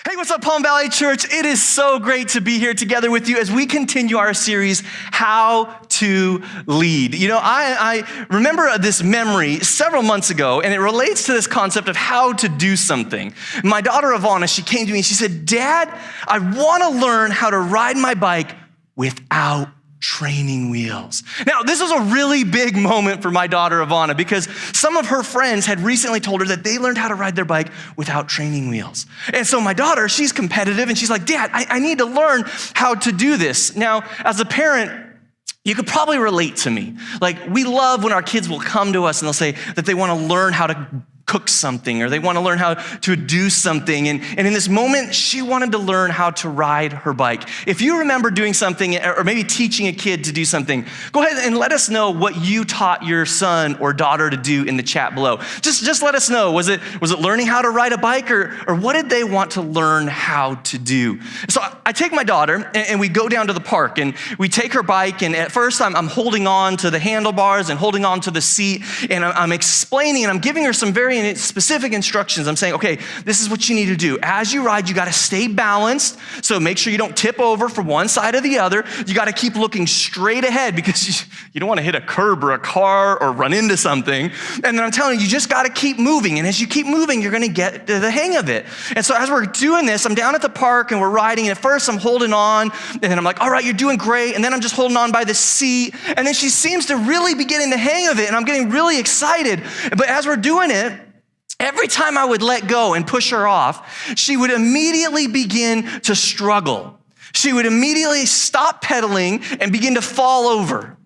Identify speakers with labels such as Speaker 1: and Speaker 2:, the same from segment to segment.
Speaker 1: Hey, what's up, Palm Valley Church? It is so great to be here together with you as we continue our series, How to Lead. You know, I remember this memory several months ago, and it relates to this concept of how to do something. My daughter, Ivana, she came to me and she said, Dad, I want to learn how to ride my bike without training wheels. Now, this was a really big moment for my daughter, Ivana, because some of her friends had recently told her that they learned how to ride their bike without training wheels. And so my daughter, she's competitive, and she's like, Dad, I need to learn how to do this. Now, as a parent, you could probably relate to me. Like, we love when our kids will come to us and they'll say that they want to learn how to cook something, or they want to learn how to do something. And in this moment, she wanted to learn how to ride her bike. If you remember doing something, or maybe teaching a kid to do something, go ahead and let us know what you taught your son or daughter to do in the chat below. Just let us know. Was it learning how to ride a bike, or what did they want to learn how to do? So I take my daughter and we go down to the park and we take her bike, and at first I'm holding on to the handlebars and holding on to the seat, and I'm explaining and I'm giving her some very specific instructions. I'm saying, okay, this is what you need to do. As you ride, you got to stay balanced. So make sure you don't tip over from one side to the other. You got to keep looking straight ahead because you don't want to hit a curb or a car or run into something. And then I'm telling you, you just got to keep moving. And as you keep moving, you're going to get the hang of it. And so as we're doing this, I'm down at the park and we're riding. And at first I'm holding on, and then I'm like, all right, you're doing great. And then I'm just holding on by the seat. And then she seems to really be getting the hang of it. And I'm getting really excited. But as we're doing it, every time I would let go and push her off, she would immediately begin to struggle. She would immediately stop pedaling and begin to fall over.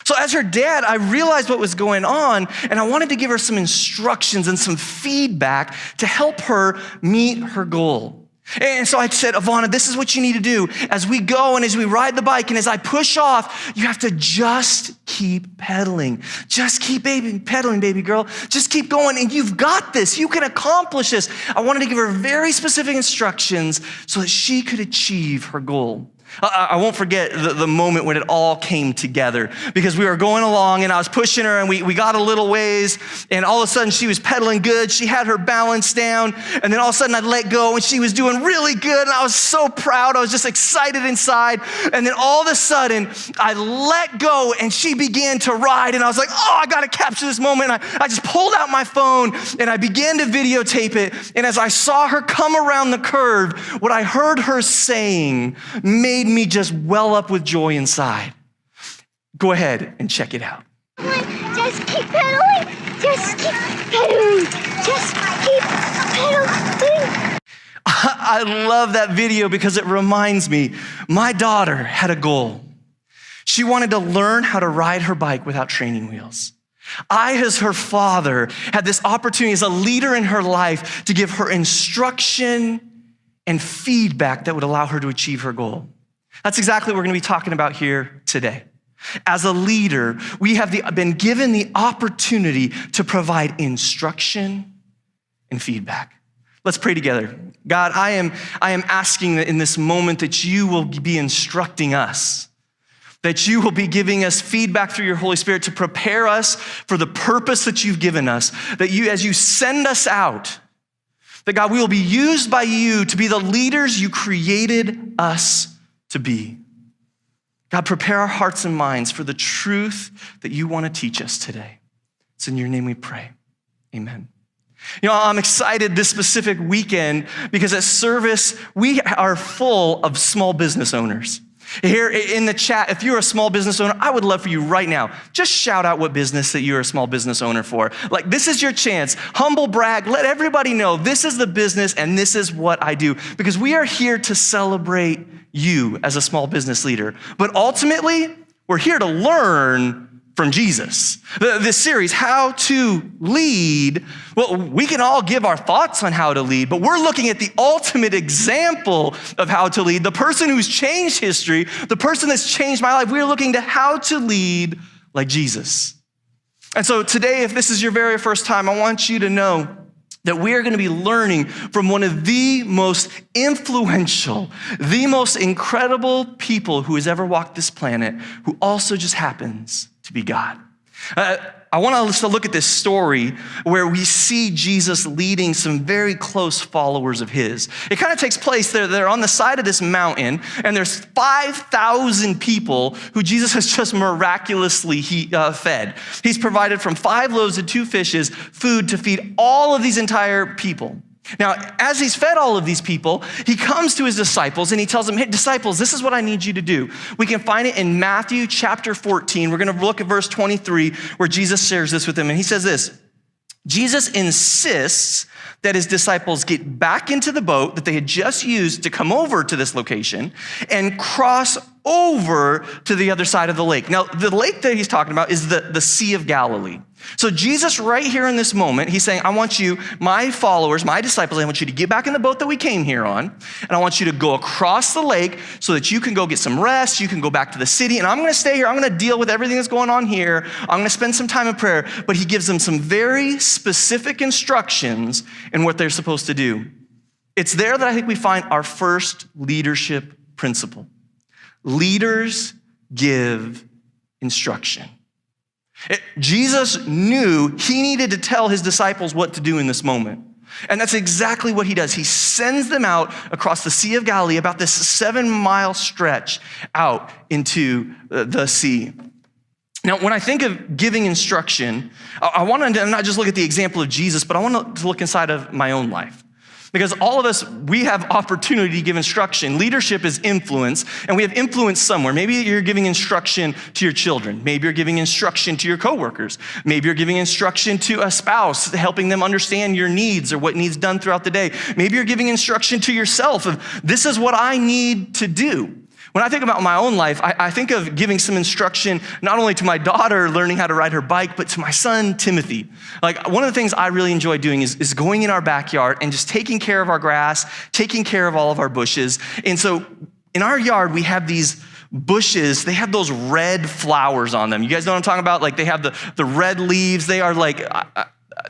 Speaker 1: So as her dad, I realized what was going on, and I wanted to give her some instructions and some feedback to help her meet her goal. And so I said, Ivana, this is what you need to do. As we go and as we ride the bike and as I push off, you have to just keep pedaling. Just keep pedaling, baby girl. Just keep going, and you've got this. You can accomplish this. I wanted to give her very specific instructions so that she could achieve her goal. I won't forget the moment when it all came together, because we were going along and I was pushing her and we got a little ways, and all of a sudden she was pedaling good. She had her balance down, and then all of a sudden I let go and she was doing really good, and I was so proud. I was just excited inside. And then all of a sudden I let go and she began to ride, and I was like, oh, I got to capture this moment. And I just pulled out my phone and I began to videotape it. And as I saw her come around the curve, what I heard her saying made me just well up with joy inside. Go ahead and check it out.
Speaker 2: Just keep pedaling. Just keep pedaling. Just keep pedaling.
Speaker 1: I love that video because it reminds me, my daughter had a goal. She wanted to learn how to ride her bike without training wheels. I, as her father, had this opportunity as a leader in her life to give her instruction and feedback that would allow her to achieve her goal. That's exactly what we're going to be talking about here today. As a leader, we have been given the opportunity to provide instruction and feedback. Let's pray together. God, I am asking that in this moment that you will be instructing us, that you will be giving us feedback through your Holy Spirit to prepare us for the purpose that you've given us, that you, as you send us out, that God, we will be used by you to be the leaders you created us to be. God, prepare our hearts and minds for the truth that you want to teach us today. It's in your name we pray. Amen. You know, I'm excited this specific weekend because at Service, we are full of small business owners. Here in the chat, if you're a small business owner, I would love for you right now, just shout out what business that you're a small business owner for. Like, this is your chance. Humble brag. Let everybody know this is the business and this is what I do. Because we are here to celebrate you as a small business leader. But ultimately, we're here to learn from Jesus. This series, How to Lead, well, we can all give our thoughts on how to lead, but we're looking at the ultimate example of how to lead, the person who's changed history, the person that's changed my life. We're looking to how to lead like Jesus. And so today, if this is your very first time, I want you to know that we are going to be learning from one of the most influential, the most incredible people who has ever walked this planet, who also just happens to be God. I I want us to look at this story where we see Jesus leading some very close followers of his. It kind of takes place, they're on the side of this mountain, and there's 5,000 people who Jesus has just miraculously fed. He's provided from 5 loaves and 2 fishes food to feed all of these entire people. Now, as he's fed all of these people, he comes to his disciples and he tells them, hey, disciples, this is what I need you to do. We can find it in Matthew chapter 14. We're going to look at verse 23 where Jesus shares this with them. And he says this, Jesus insists that his disciples get back into the boat that they had just used to come over to this location and cross over to the other side of the lake. Now, the lake that he's talking about is the Sea of Galilee. So Jesus, right here in this moment, he's saying, I want you, my followers, my disciples, I want you to get back in the boat that we came here on, and I want you to go across the lake so that you can go get some rest, you can go back to the city, and I'm gonna stay here, I'm gonna deal with everything that's going on here, I'm gonna spend some time in prayer, but he gives them some very specific instructions in what they're supposed to do. It's there that I think we find our first leadership principle. Leaders give instruction. Jesus knew he needed to tell his disciples what to do in this moment. And that's exactly what he does. He sends them out across the Sea of Galilee, about this 7-mile stretch out into the sea. Now, when I think of giving instruction, I want to not just look at the example of Jesus, but I want to look inside of my own life. Because all of us, we have opportunity to give instruction. Leadership is influence, and we have influence somewhere. Maybe you're giving instruction to your children. Maybe you're giving instruction to your coworkers. Maybe you're giving instruction to a spouse, helping them understand your needs or what needs done throughout the day. Maybe you're giving instruction to yourself of, this is what I need to do. When I think about my own life, I think of giving some instruction, not only to my daughter learning how to ride her bike, but to my son, Timothy. Like, one of the things I really enjoy doing is going in our backyard and just taking care of our grass, taking care of all of our bushes. And so in our yard, we have these bushes, they have those red flowers on them. You guys know what I'm talking about? Like, they have the red leaves. They are like,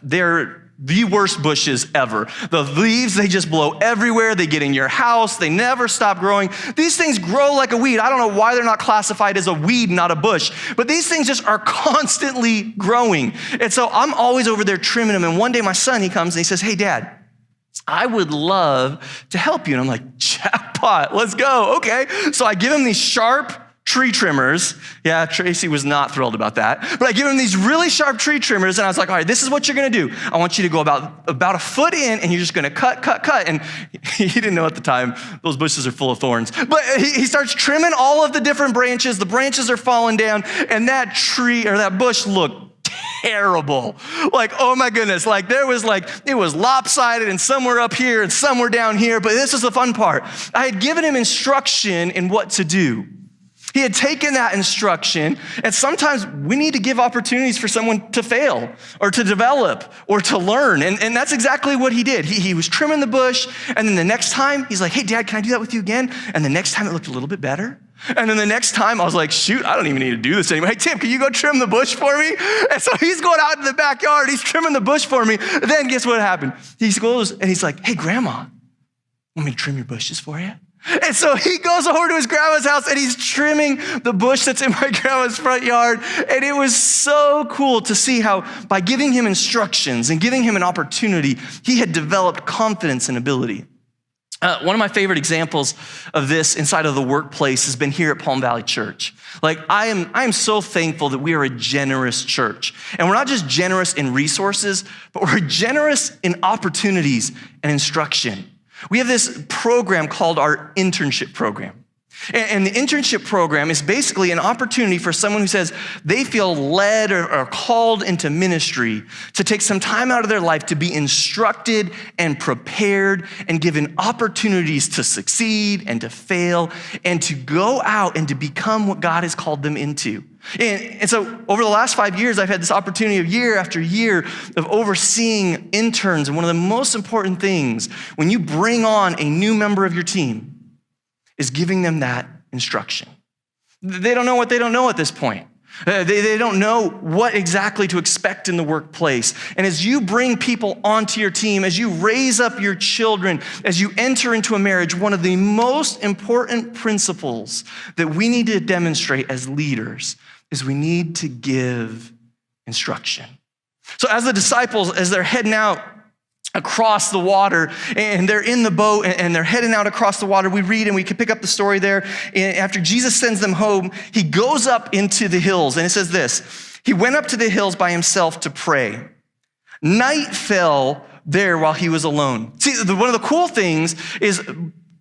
Speaker 1: they're the worst bushes ever. The leaves, they just blow everywhere. They get in your house. They never stop growing. These things grow like a weed. I don't know why they're not classified as a weed, not a bush, but these things just are constantly growing. And so I'm always over there trimming them. And one day my son, he comes and he says, hey, Dad, I would love to help you. And I'm like, jackpot, let's go. Okay. So I give him these sharp tree trimmers. Yeah, Tracy was not thrilled about that. But I give him these really sharp tree trimmers, and I was like, all right, this is what you're gonna do. I want you to go about a foot in, and you're just gonna cut. And he didn't know at the time, those bushes are full of thorns. But he starts trimming all of the different branches. The branches are falling down, and that tree or that bush looked terrible. Like, oh my goodness, like it was lopsided and somewhere up here and somewhere down here, but this is the fun part. I had given him instruction in what to do. He had taken that instruction, and sometimes we need to give opportunities for someone to fail or to develop or to learn, and that's exactly what he did. He was trimming the bush, and then the next time, he's like, hey, Dad, can I do that with you again? And the next time it looked a little bit better. And then the next time I was like, shoot, I don't even need to do this anymore. Hey, Tim, can you go trim the bush for me? And so he's going out in the backyard, he's trimming the bush for me. Then guess what happened? He goes and he's like, hey, Grandma, want me to trim your bushes for you? And so he goes over to his grandma's house and he's trimming the bush that's in my grandma's front yard. And it was so cool to see how by giving him instructions and giving him an opportunity, he had developed confidence and ability. One of my favorite examples of this inside of the workplace has been here at Palm Valley Church. Like, I am so thankful that we are a generous church. And we're not just generous in resources, but we're generous in opportunities and instruction. We have this program called our internship program. And the internship program is basically an opportunity for someone who says they feel led or called into ministry to take some time out of their life to be instructed and prepared and given opportunities to succeed and to fail and to go out and to become what God has called them into. And so over the last 5 years, I've had this opportunity of year after year of overseeing interns. And one of the most important things when you bring on a new member of your team is giving them that instruction. They don't know what they don't know at this point. They don't know what exactly to expect in the workplace. And as you bring people onto your team, as you raise up your children, as you enter into a marriage, one of the most important principles that we need to demonstrate as leaders is we need to give instruction. So as the disciples, as they're heading out across the water, and they're in the boat and they're heading out across the water, we read and we can pick up the story there. After Jesus sends them home, he goes up into the hills, and it says this: he went up to the hills by himself to pray. Night fell there while he was alone. See, one of the cool things is,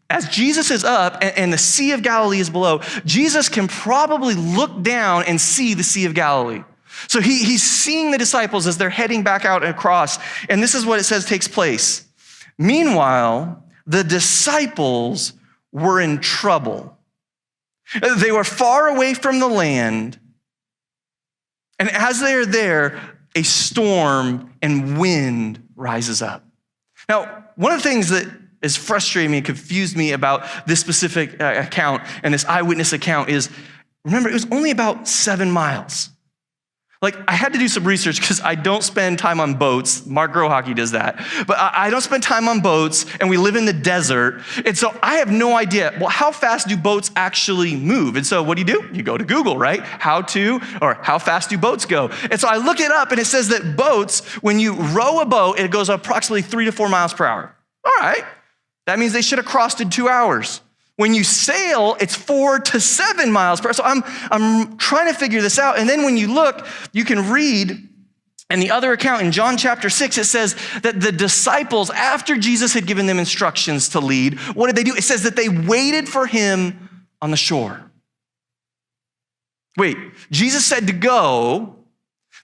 Speaker 1: as Jesus is up and the Sea of Galilee is below, Jesus can probably look down and see the Sea of Galilee. So he's seeing the disciples as they're heading back out across, and this is what it says takes place. Meanwhile, the disciples were in trouble. They were far away from the land, and as they are there, a storm and wind rises up. Now, one of the things that is frustrating me and confused me about this specific account and this eyewitness account is, remember, it was only about 7 miles. Like, I had to do some research because I don't spend time on boats. Mark Grohocky does that. But I don't spend time on boats, and we live in the desert. And so I have no idea, well, how fast do boats actually move? And so what do? You go to Google, right? How fast do boats go? And so I look it up, and it says that boats, when you row a boat, it goes approximately 3 to 4 miles per hour. All right. That means they should have crossed in 2 hours. When you sail, it's 4 to 7 miles per hour. So I'm trying to figure this out. And then when you look, you can read in the other account in John chapter 6, it says that the disciples, after Jesus had given them instructions to lead, what did they do? It says that they waited for him on the shore. Wait, Jesus said to go.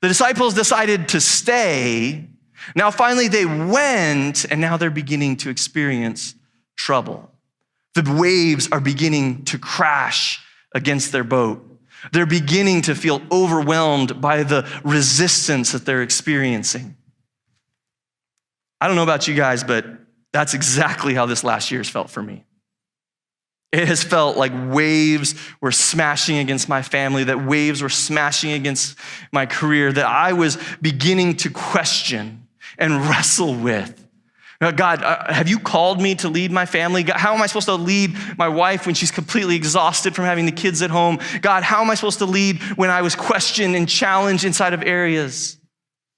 Speaker 1: The disciples decided to stay. Now finally they went, and now they're beginning to experience trouble. The waves are beginning to crash against their boat. They're beginning to feel overwhelmed by the resistance that they're experiencing. I don't know about you guys, but that's exactly how this last year has felt for me. It has felt like waves were smashing against my family, that waves were smashing against my career, that I was beginning to question and wrestle with. God, have you called me to lead my family? God, how am I supposed to lead my wife when she's completely exhausted from having the kids at home? God, how am I supposed to lead when I was questioned and challenged inside of areas?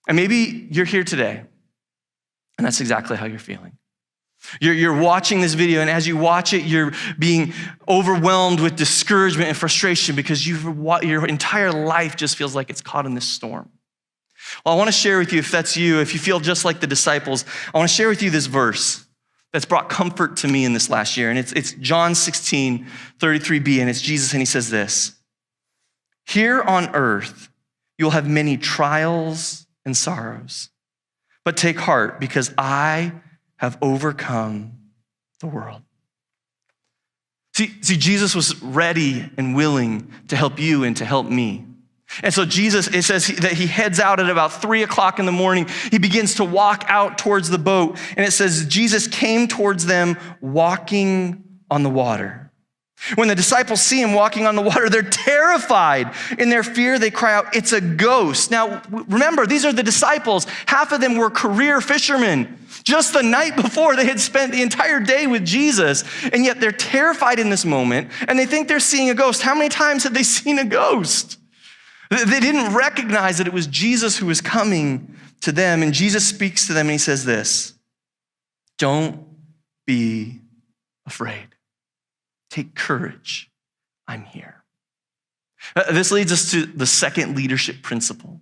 Speaker 1: And maybe you're here today, and that's exactly how you're feeling. You're watching this video, and as you watch it, you're being overwhelmed with discouragement and frustration because your entire life just feels like it's caught in this storm. Well, I want to share with you, if that's you, if you feel just like the disciples, I want to share with you this verse that's brought comfort to me in this last year. And it's John 16, 33b, and it's Jesus, and he says this: here on earth, you'll have many trials and sorrows, but take heart because I have overcome the world. See, Jesus was ready and willing to help you and to help me. And so Jesus, it says that he heads out at about 3 o'clock in the morning. He begins to walk out towards the boat. And it says Jesus came towards them walking on the water. When the disciples see him walking on the water, they're terrified. In their fear, they cry out, "It's a ghost." Now, remember, these are the disciples. Half of them were career fishermen. Just the night before, they had spent the entire day with Jesus. And yet they're terrified in this moment, and they think they're seeing a ghost. How many times have they seen a ghost? They didn't recognize that it was Jesus who was coming to them. And Jesus speaks to them and he says this: don't be afraid. Take courage. I'm here. This leads us to the second leadership principle,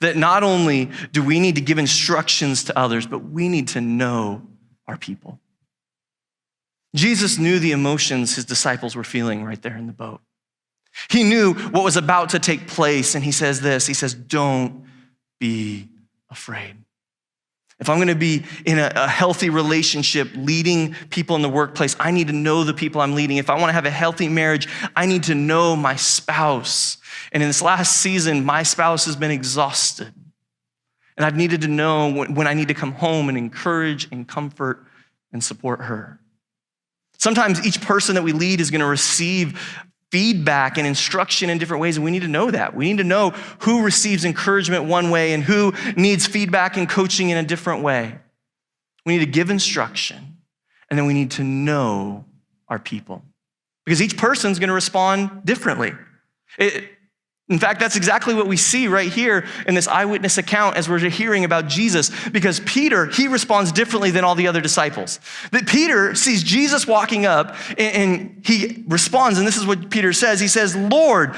Speaker 1: that not only do we need to give instructions to others, but we need to know our people. Jesus knew the emotions his disciples were feeling right there in the boat. He knew what was about to take place, and he says this, he says, don't be afraid. If I'm gonna be in a healthy relationship, leading people in the workplace, I need to know the people I'm leading. If I wanna have a healthy marriage, I need to know my spouse. And in this last season, my spouse has been exhausted. And I've needed to know when I need to come home and encourage and comfort and support her. Sometimes each person that we lead is gonna receive feedback and instruction in different ways, and we need to know that. We need to know who receives encouragement one way and who needs feedback and coaching in a different way. We need to give instruction, and then we need to know our people, because each person's gonna respond differently. In fact, that's exactly what we see right here in this eyewitness account as we're hearing about Jesus, because Peter, he responds differently than all the other disciples. That Peter sees Jesus walking up and he responds, and this is what Peter says. He says, "Lord,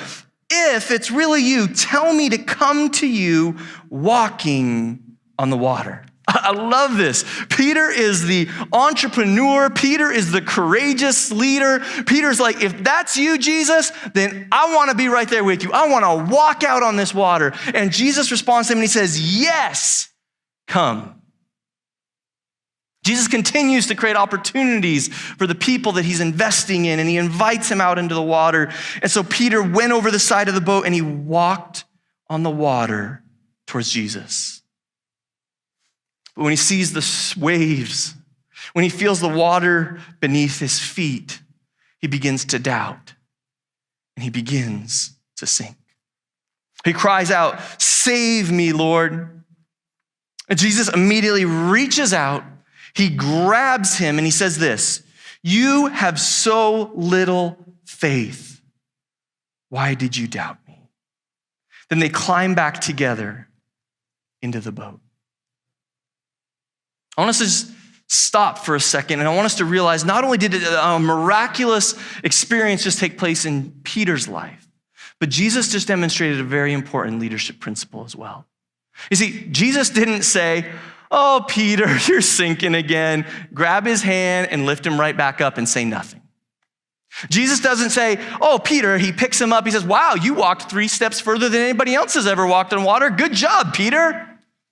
Speaker 1: if it's really you, tell me to come to you walking on the water." I love this. Peter is the entrepreneur. Peter is the courageous leader. Peter's like, if that's you, Jesus, then I want to be right there with you. I want to walk out on this water. And Jesus responds to him and he says, "Yes, come." Jesus continues to create opportunities for the people that he's investing in, and he invites him out into the water. And so Peter went over the side of the boat and he walked on the water towards Jesus. But when he sees the waves, when he feels the water beneath his feet, he begins to doubt and he begins to sink. He cries out, "Save me, Lord." And Jesus immediately reaches out, he grabs him and he says this, "You have so little faith. Why did you doubt me?" Then they climb back together into the boat. I want us to just stop for a second, and I want us to realize not only did a miraculous experience just take place in Peter's life, but Jesus just demonstrated a very important leadership principle as well. You see, Jesus didn't say, "Oh, Peter, you're sinking again." Grab his hand and lift him right back up and say nothing. Jesus doesn't say, "Oh, Peter," he picks him up. He says, "Wow, you walked 3 steps further than anybody else has ever walked on water. Good job, Peter."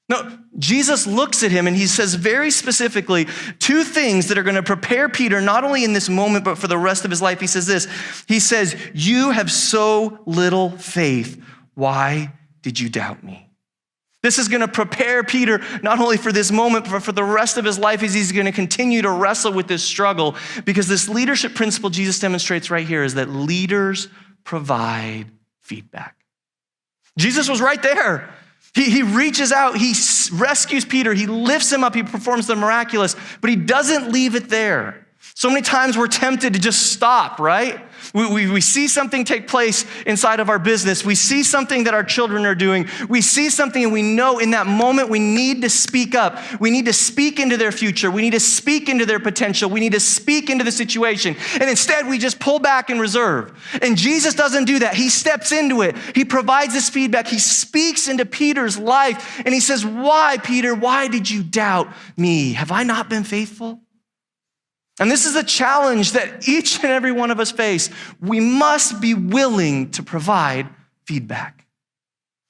Speaker 1: No, Jesus looks at him and he says very specifically 2 things that are going to prepare Peter, not only in this moment, but for the rest of his life. He says this, he says, "You have so little faith. Why did you doubt me?" This is going to prepare Peter not only for this moment, but for the rest of his life as he's going to continue to wrestle with this struggle, because this leadership principle Jesus demonstrates right here is that leaders provide feedback. Jesus was right there. He reaches out, he rescues Peter, he lifts him up, he performs the miraculous, but he doesn't leave it there. So many times we're tempted to just stop, right? We see something take place inside of our business. We see something that our children are doing. We see something and we know in that moment we need to speak up. We need to speak into their future. We need to speak into their potential. We need to speak into the situation. And instead we just pull back and reserve. And Jesus doesn't do that. He steps into it. He provides this feedback. He speaks into Peter's life and he says, "Why, Peter? Why did you doubt me? Have I not been faithful?" And this is a challenge that each and every one of us face. We must be willing to provide feedback.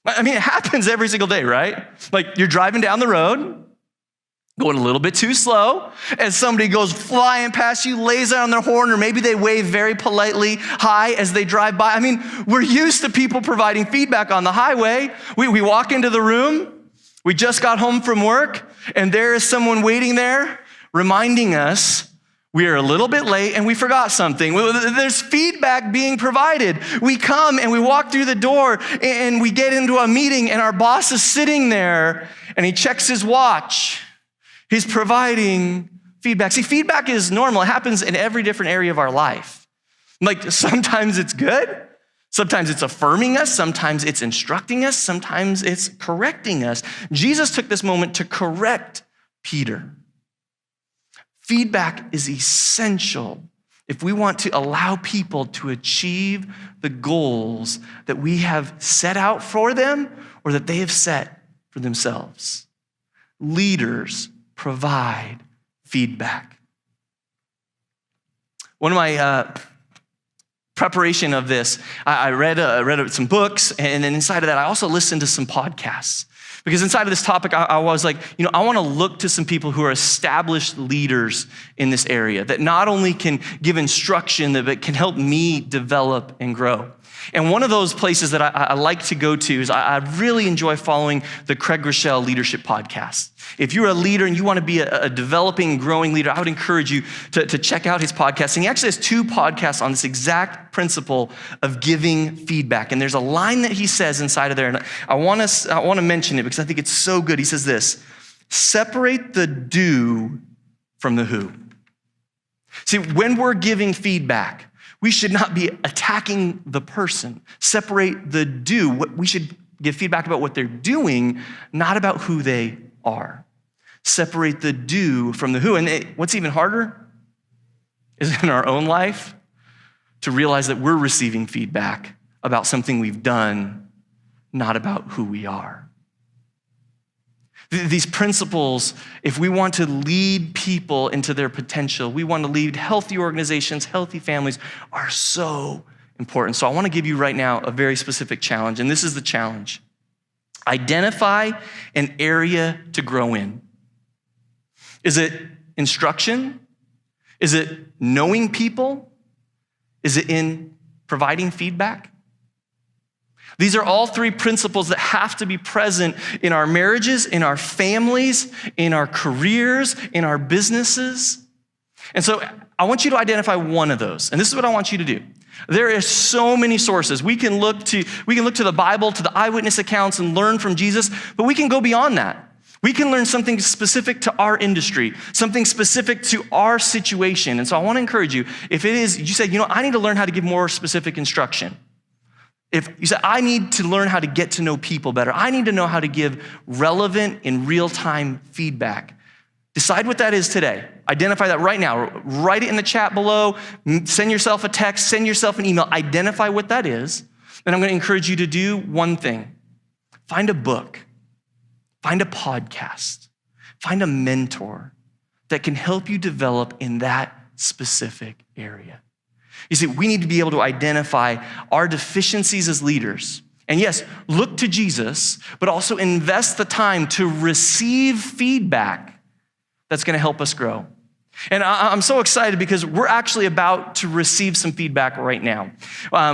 Speaker 1: I mean, it happens every single day, right? Like you're driving down the road, going a little bit too slow, and somebody goes flying past you, lays on their horn, or maybe they wave very politely hi as they drive by. I mean, we're used to people providing feedback on the highway. We walk into the room, we just got home from work, and there is someone waiting there reminding us we are a little bit late and we forgot something. There's feedback being provided. We come and we walk through the door and we get into a meeting and our boss is sitting there and he checks his watch. He's providing feedback. See, feedback is normal. It happens in every different area of our life. Like sometimes it's good. Sometimes it's affirming us. Sometimes it's instructing us. Sometimes it's correcting us. Jesus took this moment to correct Peter. Feedback is essential if we want to allow people to achieve the goals that we have set out for them or that they have set for themselves. Leaders provide feedback. One of my preparation of this, I read some books, and then inside of that, I also listened to some podcasts. Because inside of this topic, I was like, I want to look to some people who are established leaders in this area that not only can give instruction, but can help me develop and grow. And one of those places that I like to go to is I really enjoy following the Craig Groeschel Leadership Podcast. If you're a leader and you want to be a developing, growing leader, I would encourage you to check out his podcast. And he actually has 2 podcasts on this exact principle of giving feedback. And there's a line that he says inside of there, and I want to mention it because I think it's so good. He says this: separate the do from the who. See, when we're giving feedback, We should not be attacking the person. Separate the do. We should give feedback about what they're doing, not about who they are. Separate the do from the who. And what's even harder is in our own life to realize that we're receiving feedback about something we've done, not about who we are. These principles, if we want to lead people into their potential, we want to lead healthy organizations, healthy families, are so important. So I want to give you right now a very specific challenge, and this is the challenge. Identify an area to grow in. Is it instruction? Is it knowing people? Is it in providing feedback? These are all three principles that have to be present in our marriages, in our families, in our careers, in our businesses. And so I want you to identify one of those. And this is what I want you to do. There are so many sources. We can look to the Bible, to the eyewitness accounts and learn from Jesus, but we can go beyond that. We can learn something specific to our industry, something specific to our situation. And so I want to encourage you, if it is, you say, I need to learn how to give more specific instruction. If you say, I need to learn how to get to know people better, I need to know how to give relevant and real-time feedback. Decide what that is today. Identify that right now. Write it in the chat below. Send yourself a text. Send yourself an email. Identify what that is. And I'm going to encourage you to do one thing. Find a book. Find a podcast. Find a mentor that can help you develop in that specific area. You see, we need to be able to identify our deficiencies as leaders. And yes, look to Jesus, but also invest the time to receive feedback that's going to help us grow. And I'm so excited because we're actually about to receive some feedback right now.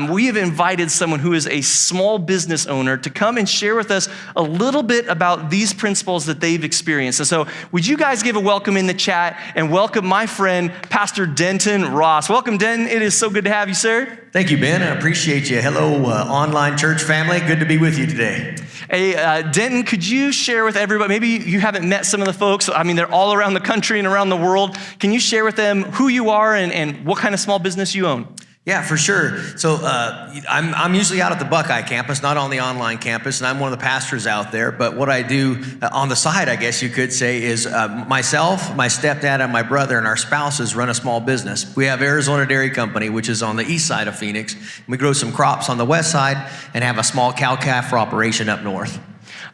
Speaker 1: We have invited someone who is a small business owner to come and share with us a little bit about these principles that they've experienced. And so would you guys give a welcome in the chat and welcome my friend, Pastor Denton Ross. Welcome, Denton. It is so good to have you, sir.
Speaker 3: Thank you, Ben. I appreciate you. Hello, online church family. Good to be with you today.
Speaker 1: Hey, Denton, could you share with everybody, maybe you haven't met some of the folks, they're all around the country and around the world. Can you share with them who you are and what kind of small business you own?
Speaker 3: Yeah, for sure. So I'm usually out at the Buckeye campus, not on the online campus, and I'm one of the pastors out there. But what I do on the side, I guess you could say, is myself, my stepdad, and my brother and our spouses run a small business. We have Arizona Dairy Company, which is on the east side of Phoenix. We grow some crops on the west side and have a small cow-calf operation up north.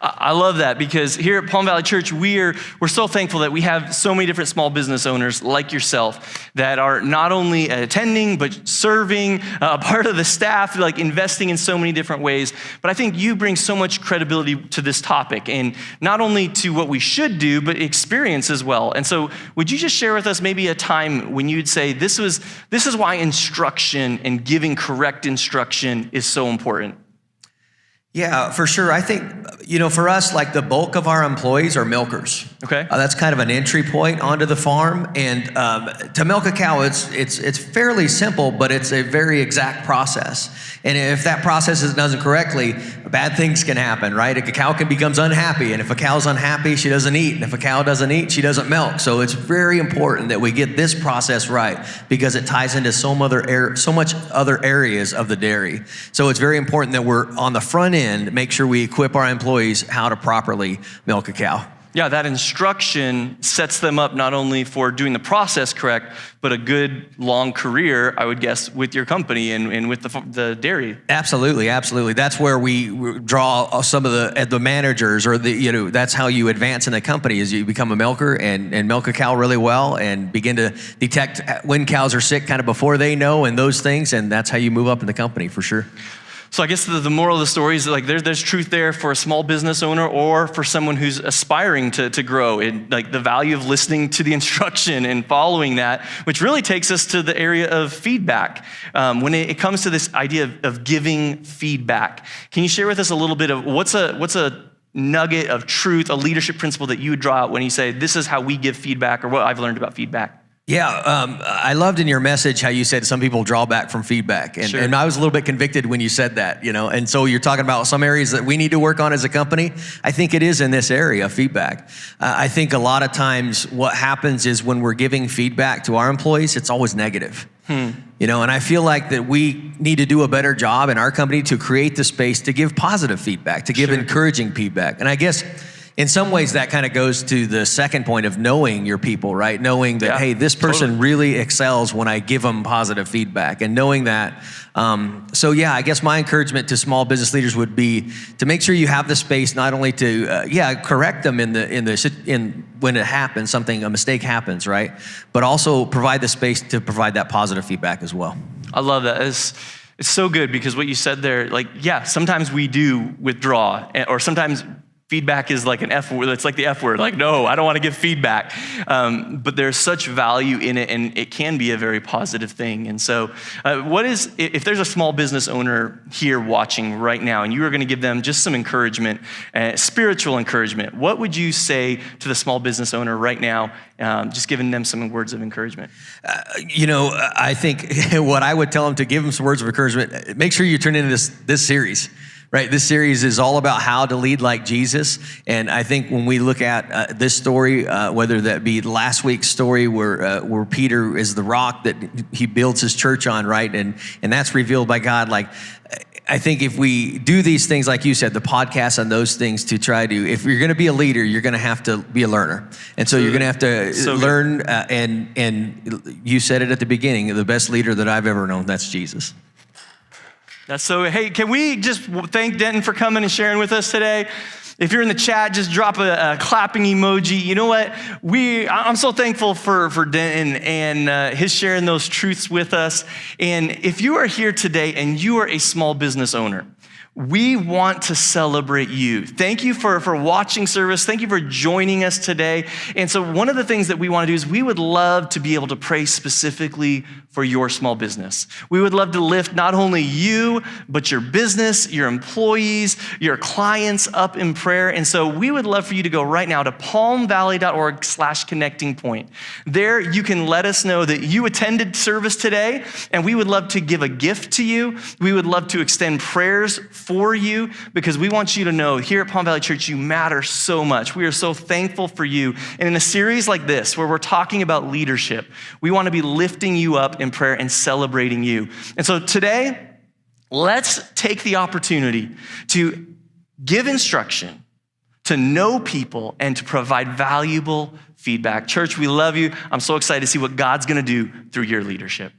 Speaker 1: I love that because here at Palm Valley Church, we're so thankful that we have so many different small business owners like yourself that are not only attending, but serving, part of the staff, like investing in so many different ways. But I think you bring so much credibility to this topic and not only to what we should do, but experience as well. And so would you just share with us maybe a time when you'd say, this is why instruction and giving correct instruction is so important?
Speaker 3: Yeah, for sure. I think, for us, like the bulk of our employees are milkers.
Speaker 1: Okay.
Speaker 3: That's kind of an entry point onto the farm. And to milk a cow, it's fairly simple, but it's a very exact process. And if that process is done correctly, bad things can happen, right? A cow becomes unhappy. And if a cow's unhappy, she doesn't eat. And if a cow doesn't eat, she doesn't milk. So it's very important that we get this process right because it ties into so much other areas of the dairy. So it's very important that we're on the front end, make sure we equip our employees how to properly milk a cow.
Speaker 1: Yeah, that instruction sets them up not only for doing the process correct, but a good long career, I would guess, with your company and with the dairy.
Speaker 3: Absolutely. That's where we draw some of the managers, or that's how you advance in the company, is you become a milker and milk a cow really well and begin to detect when cows are sick kind of before they know and those things, and that's how you move up in the company for sure.
Speaker 1: So I guess the moral of the story is like there's truth there for a small business owner or for someone who's aspiring to grow, and like the value of listening to the instruction and following that, which really takes us to the area of feedback. When it comes to this idea of giving feedback, can you share with us a little bit of what's a nugget of truth, a leadership principle that you would draw out when you say, this is how we give feedback, or what I've learned about feedback?
Speaker 3: Yeah, I loved in your message how you said some people draw back from feedback. And,
Speaker 1: Sure.
Speaker 3: and I was a little bit convicted when you said that, And so you're talking about some areas that we need to work on as a company. I think it is in this area of feedback. I think a lot of times what happens is when we're giving feedback to our employees, it's always negative. You know, and I feel like that we need to do a better job in our company to create the space to give positive feedback, to give encouraging feedback. And I guess in some ways that kind of goes to the second point of knowing your people, right? Knowing that, hey, this person really excels when I give them positive feedback, and knowing that. So yeah, I guess my encouragement to small business leaders would be to make sure you have the space not only to correct them in when it happens, a mistake happens, right? But also provide the space to provide that positive feedback as well.
Speaker 1: I love that. It's so good, because what you said there, like, yeah, sometimes we do withdraw, or sometimes feedback is like an F word. It's like the F word. Like, no, I don't want to give feedback. But there's such value in it, and it can be a very positive thing. And so if there's a small business owner here watching right now, and you are going to give them just some encouragement, spiritual encouragement, what would you say to the small business owner right now, just giving them some words of encouragement?
Speaker 3: I think what I would tell them to give them some words of encouragement, make sure you turn into this series. Right, this series is all about how to lead like Jesus, and I think when we look at this story, whether that be last week's story where Peter is the rock that he builds his church on, right, and that's revealed by God. Like, I think if we do these things, like you said, the podcast and those things, to try to, if you're going to be a leader, you're going to have to be a learner, and so you're going to have to learn. And you said it at the beginning, the best leader that I've ever known, that's Jesus.
Speaker 1: Hey, can we just thank Denton for coming and sharing with us today? If you're in the chat, just drop a clapping emoji. You know what? I'm so thankful for Denton and his sharing those truths with us. And if you are here today and you are a small business owner, we want to celebrate you. Thank you for watching service. Thank you for joining us today. And so one of the things that we want to do is we would love to be able to pray specifically for your small business. We would love to lift not only you, but your business, your employees, your clients up in prayer. And so we would love for you to go right now to palmvalley.org/connectingpoint. There you can let us know that you attended service today, and we would love to give a gift to you. We would love to extend prayers for you, because we want you to know here at Palm Valley Church, you matter so much. We are so thankful for you. And in a series like this, where we're talking about leadership, we want to be lifting you up in prayer and celebrating you. And so today, let's take the opportunity to give instruction, to know people, and to provide valuable feedback. Church, we love you. I'm so excited to see what God's going to do through your leadership.